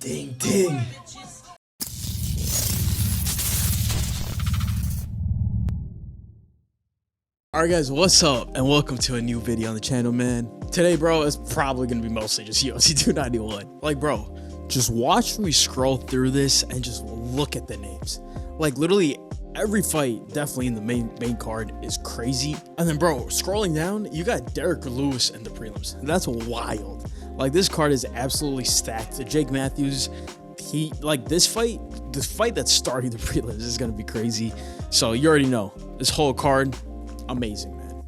Ding, ding. Alright guys, what's up and welcome to a new video on the channel, man. Today, bro, it's probably gonna be mostly just UFC 291. Like, bro, just watch me scroll through this and just look at the names. Like, literally every fight definitely in the main card is crazy. And then, bro, scrolling down, you got Derek Lewis in the prelims. That's wild. Like, this card is absolutely stacked. Jake Matthews, this fight that's starting the prelims is gonna be crazy. So you already know this whole card, amazing, man.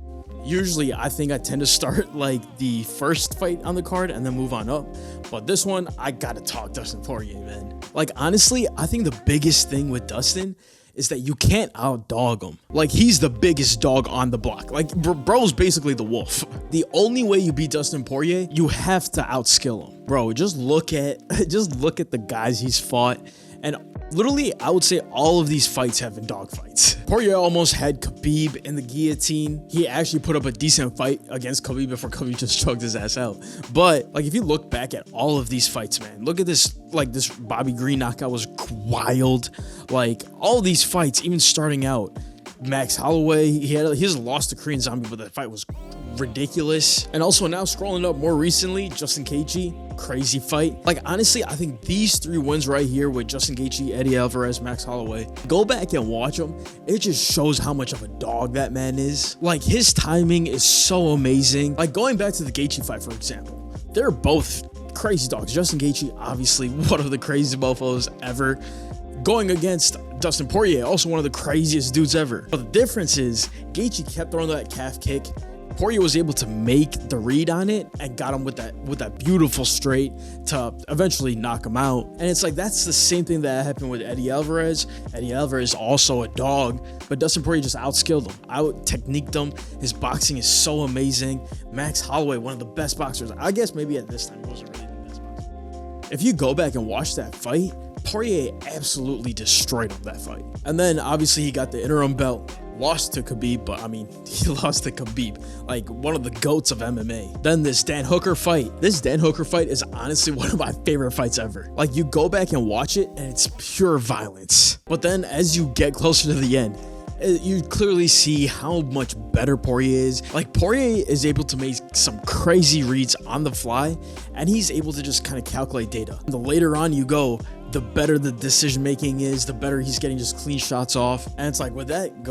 Usually I think I tend to start like the first fight on the card and then move on up, but this one I gotta talk Dustin Poirier, man. Like, honestly, I think the biggest thing with Dustin is that you can't outdog him. Like, he's the biggest dog on the block. Like, bro's basically the wolf. The only way you beat Dustin Poirier, you have to outskill him. Bro, just look at the guys he's fought. And literally, I would say all of these fights have been dog fights. Poirier almost had Khabib in the guillotine. He actually put up a decent fight against Khabib before Khabib just choked his ass out. But like, if you look back at all of these fights, man, look at this. Like, this Bobby Green knockout was wild. Like, all these fights, even starting out, Max Holloway, he has lost to Korean Zombie, but that fight was ridiculous. And also now scrolling up more recently, Justin Gaethje, crazy fight. Like, honestly, I think these three wins right here with Justin Gaethje, Eddie Alvarez, Max Holloway, go back and watch them. It just shows how much of a dog that man is. Like, his timing is so amazing. Like, going back to the Gaethje fight, for example, they're both crazy dogs. Justin Gaethje, obviously one of the craziest mofos ever, going against Dustin Poirier, also one of the craziest dudes ever. But the difference is Gaethje kept throwing that calf kick. Poirier was able to make the read on it and got him with that beautiful straight to eventually knock him out. And it's like, that's the same thing that happened with Eddie Alvarez. Eddie Alvarez also a dog, but Dustin Poirier just outskilled him, out-techniqued him. His boxing is so amazing. Max Holloway, one of the best boxers. I guess maybe at this time he wasn't really the best boxer. If you go back and watch that fight, Poirier absolutely destroyed him that fight. And then obviously he got the interim belt, lost to Khabib, but I mean, he lost to Khabib, like one of the GOATs of MMA. Then this Dan Hooker fight. This Dan Hooker fight is honestly one of my favorite fights ever. Like, you go back and watch it and it's pure violence. But then as you get closer to the end, you clearly see how much better Poirier is. Like, Poirier is able to make some crazy reads on the fly, and he's able to just kind of calculate data. The later on you go, the better the decision making is, the better he's getting just clean shots off. And it's like, with that,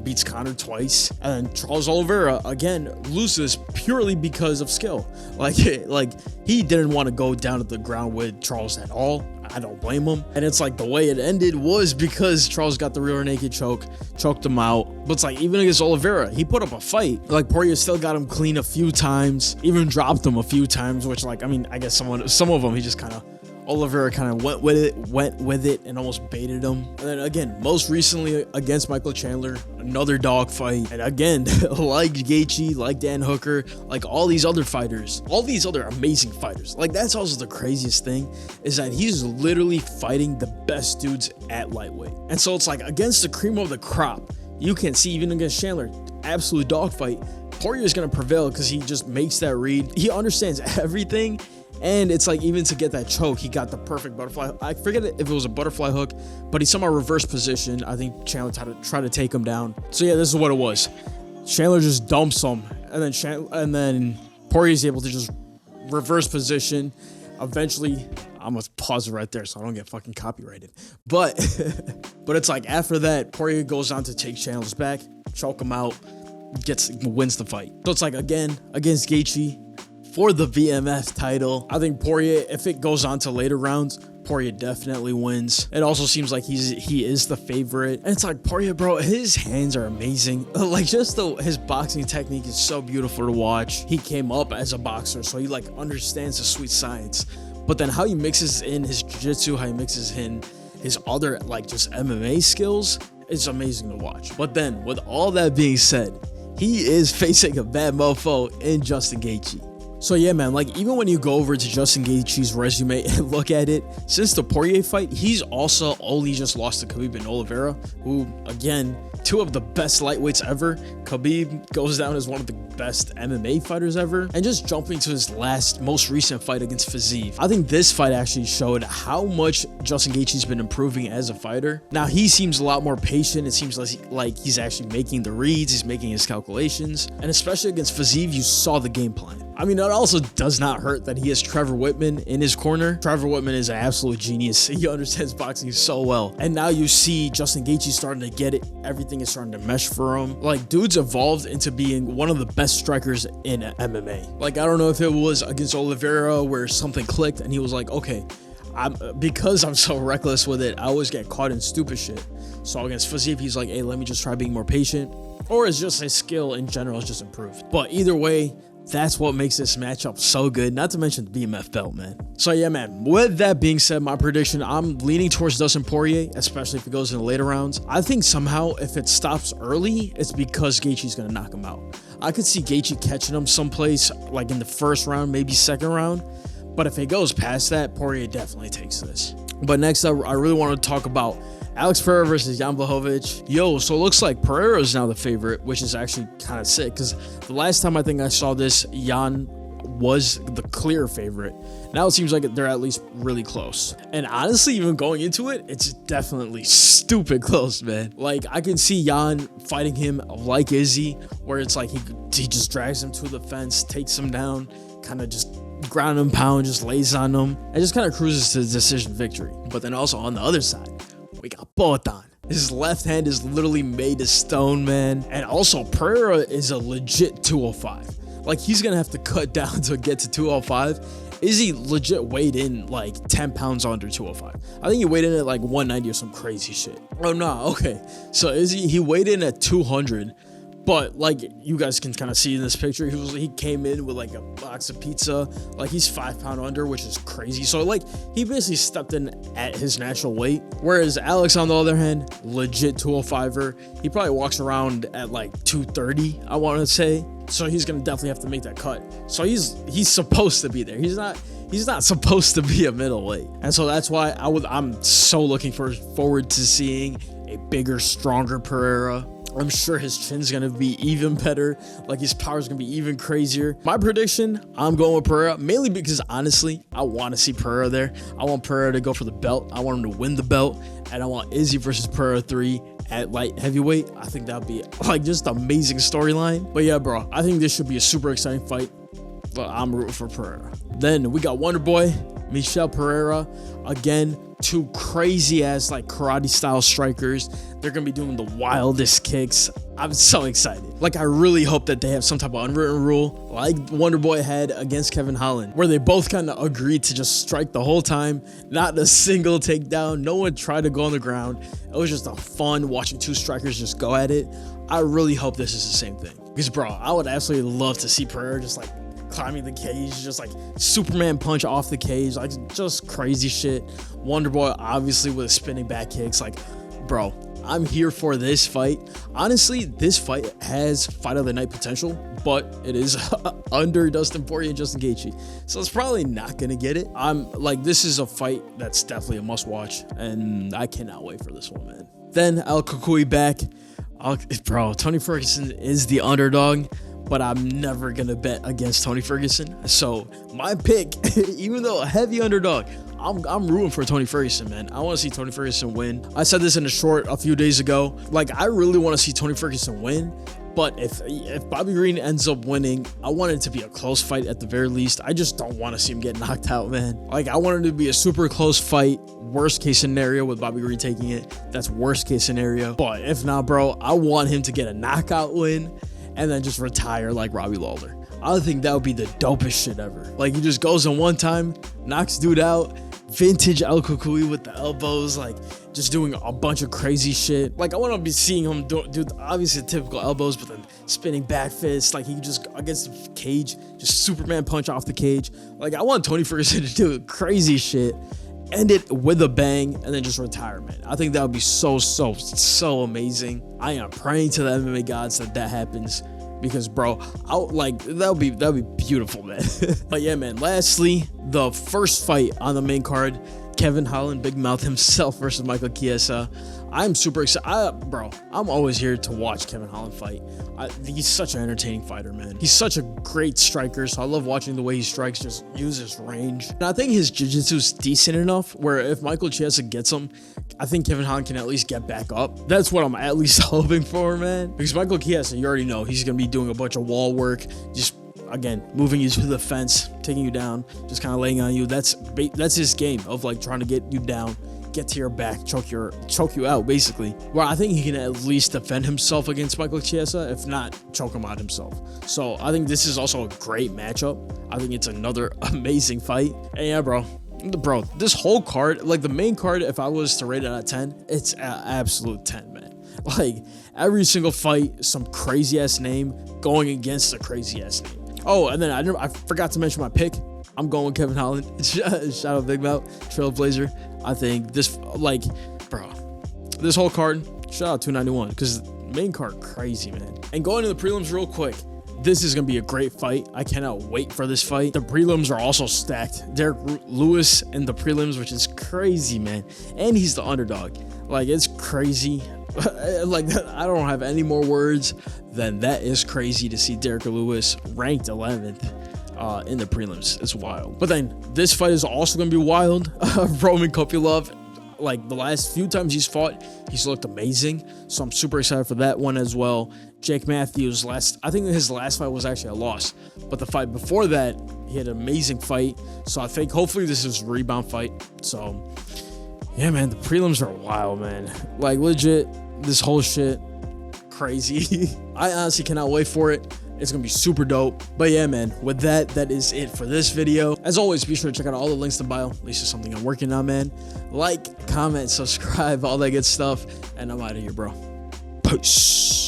beats Conor twice, and then Charles Oliveira again loses purely because of skill. Like he didn't want to go down to the ground with Charles at all. I don't blame him. And it's like, the way it ended was because Charles got the rear naked choke, choked him out. But it's like, even against Oliveira, he put up a fight. Like, Poirier still got him clean a few times, even dropped him a few times, which, like, I mean, I guess some of them he just kind of, Oliveira kind of went with it and almost baited him. And then again, most recently against Michael Chandler, another dog fight. And again, like Gaethje, like Dan Hooker, like all these other fighters, all these other amazing fighters. Like, that's also the craziest thing, is that he's literally fighting the best dudes at lightweight. And so it's like, against the cream of the crop, you can see even against Chandler, absolute dogfight, Poirier is going to prevail because he just makes that read. He understands everything. And it's like, even to get that choke, he got the perfect butterfly. I forget if it was a butterfly hook, but he somehow reversed position. I think Chandler tried to take him down. So yeah, this is what it was. Chandler just dumps him, and then Poirier's able to just reverse position. Eventually, I'm gonna pause it right there so I don't get fucking copyrighted. But it's like, after that, Poirier goes on to take Chandler's back, choke him out, wins the fight. So it's like, again, against Gaethje, for the BMF title, I think Poirier, if it goes on to later rounds, Poirier definitely wins. It also seems like he is the favorite. And it's like, Poirier, bro, his hands are amazing. Like, just his boxing technique is so beautiful to watch. He came up as a boxer, so he like understands the sweet science. But then how he mixes in his jiu-jitsu, how he mixes in his other like just MMA skills, it's amazing to watch. But then, with all that being said, he is facing a bad mofo in Justin Gaethje. So yeah, man, like, even when you go over to Justin Gaethje's resume and look at it, since the Poirier fight, he's also only just lost to Khabib and Oliveira, who, again, two of the best lightweights ever. Khabib goes down as one of the best MMA fighters ever. And just jumping to his most recent fight against Fiziev, I think this fight actually showed how much Justin Gaethje's been improving as a fighter. Now he seems a lot more patient. It seems like he's actually making the reads, he's making his calculations, and especially against Fiziev, you saw the game plan. I mean, it also does not hurt that he has Trevor Whitman in his corner. Trevor Whitman is an absolute genius. He understands boxing so well. And now you see Justin Gaethje starting to get it. Everything is starting to mesh for him. Like, dude's evolved into being one of the best strikers in MMA. Like, I don't know if it was against Oliveira where something clicked and he was like, okay, because I'm so reckless with it, I always get caught in stupid shit. So against Fiziev, he's like, hey, let me just try being more patient. Or it's just his skill in general has just improved. But either way, that's what makes this matchup so good, not to mention the BMF belt, man. So yeah, man, with that being said, my prediction, I'm leaning towards Dustin Poirier, especially if it goes in the later rounds. I think somehow if it stops early, it's because Gaethje's gonna knock him out. I could see Gaethje catching him someplace like in the first round, maybe second round. But if it goes past that, Poirier definitely takes this. But next up, I really want to talk about Alex Pereira versus Jan Blachowicz. Yo, so it looks like Pereira is now the favorite, which is actually kind of sick because the last time I think I saw this, Jan was the clear favorite. Now it seems like they're at least really close. And honestly, even going into it, it's definitely stupid close, man. Like, I can see Jan fighting him like Izzy, where it's like he just drags him to the fence, takes him down, kind of just ground and pound, just lays on him, and just kind of cruises to decision victory. But then also on the other side, we got Poatan. His left hand is literally made of stone, man. And also Pereira is a legit 205. Like, he's gonna have to cut down to get to 205. Izzy legit weighed in like 10 pounds under 205. I think he weighed in at like 190 or some crazy shit. Oh no, okay. So Izzy, he weighed in at 200. But like you guys can kind of see in this picture, he came in with like a box of pizza. Like, he's 5 pounds under, which is crazy. So like he basically stepped in at his natural weight. Whereas Alex, on the other hand, legit 205er. He probably walks around at like 230, I want to say. So he's gonna definitely have to make that cut. So he's supposed to be there. He's not supposed to be a middleweight. And so that's why I'm so looking forward to seeing a bigger, stronger Pereira. I'm sure his chin's gonna be even better. Like, his power's gonna be even crazier. My prediction, I'm going with Pereira, mainly because honestly, I want to see Pereira there. I want Pereira to go for the belt. I want him to win the belt. And I want Izzy versus Pereira 3 at light heavyweight. I think that'd be like just amazing storyline. But yeah, bro, I think this should be a super exciting fight. But I'm rooting for Pereira. Then we got Wonder Boy, Michel Pereira. Again, two crazy ass like karate style strikers. They're gonna be doing the wildest kicks. I'm so excited. Like, I really hope that they have some type of unwritten rule like Wonder Boy had against Kevin Holland, where they both kind of agreed to just strike the whole time, not a single takedown. No one tried to go on the ground. It was just a fun watching two strikers just go at it. I really hope this is the same thing, because bro, I would absolutely love to see Pereira just like climbing the cage, just like Superman punch off the cage, like just crazy shit. Wonder Boy obviously with spinning back kicks. Like, bro, I'm here for this fight. Honestly, this fight has fight of the night potential, but it is under Dustin Poirier and Justin Gaethje, so it's probably not gonna get it. I'm like, this is a fight that's definitely a must watch, and I cannot wait for this one, man. Then El Kukui back. Bro, Tony Ferguson is the underdog, but I'm never gonna bet against Tony Ferguson. So my pick, even though a heavy underdog, I'm rooting for Tony Ferguson, man. I want to see Tony Ferguson win. I said this in a short a few days ago. Like, I really want to see Tony Ferguson win. But if Bobby Green ends up winning, I want it to be a close fight at the very least. I just don't want to see him get knocked out, man. Like, I want it to be a super close fight. Worst case scenario with Bobby Green taking it. That's worst case scenario. But if not, bro, I want him to get a knockout win and then just retire like Robbie Lawler. I think that would be the dopest shit ever. Like, he just goes in one time, knocks dude out, vintage El Kukui with the elbows, like just doing a bunch of crazy shit. Like, I want to be seeing him do obviously typical elbows, but then spinning back fists. Like, he just against the cage, just Superman punch off the cage. Like, I want Tony Ferguson to do crazy shit, end it with a bang, and then just retire, man. I think that would be so amazing. I am praying to the MMA gods that happens, because bro, that would be beautiful, man. But yeah, man, lastly, the first fight on the main card, Kevin Holland, Big Mouth himself versus Michael Chiesa. I'm super excited. Bro, I'm always here to watch Kevin Holland fight. He's such an entertaining fighter, man. He's such a great striker, so I love watching the way he strikes, just uses range. And I think his jiu-jitsu is decent enough where if Michael Chiesa gets him, I think Kevin Holland can at least get back up. That's what I'm at least hoping for, man. Because Michael Chiesa, you already know, he's going to be doing a bunch of wall work, just again, moving you to the fence, taking you down, just kind of laying on you. That's his game of like trying to get you down, get to your back, choke you out, basically. Well, I think he can at least defend himself against Michael Chiesa, if not choke him out himself. So I think this is also a great matchup. I think it's another amazing fight. And yeah, bro, this whole card, like the main card, if I was to rate it out of 10, it's an absolute 10, man. Like every single fight, some crazy ass name going against a crazy ass name. Oh, and then I forgot to mention my pick. I'm going with Kevin Holland. Shout out Big Mouth, Trailblazer. I think this, like, bro, this whole card, shout out 291, because main card crazy, man. And going to the prelims real quick, this is going to be a great fight. I cannot wait for this fight. The prelims are also stacked. Derek Lewis in the prelims, which is crazy, man. And he's the underdog. Like, it's crazy. Like, I don't have any more words than that is crazy to see Derek Lewis ranked 11th in the prelims. It's wild. But then this fight is also going to be wild. Roman Kopylov, like the last few times he's fought, he's looked amazing. So I'm super excited for that one as well. Jake Matthews, I think his last fight was actually a loss. But the fight before that, he had an amazing fight. So I think hopefully this is a rebound fight. So yeah, man, the prelims are wild, man. Like legit, this whole shit, crazy. I honestly cannot wait for it. It's gonna be super dope. But yeah, man, with that is it for this video. As always, be sure to check out all the links in the bio. At least it's something I'm working on, man. Like, comment, subscribe, all that good stuff. And I'm out of here, bro. Peace.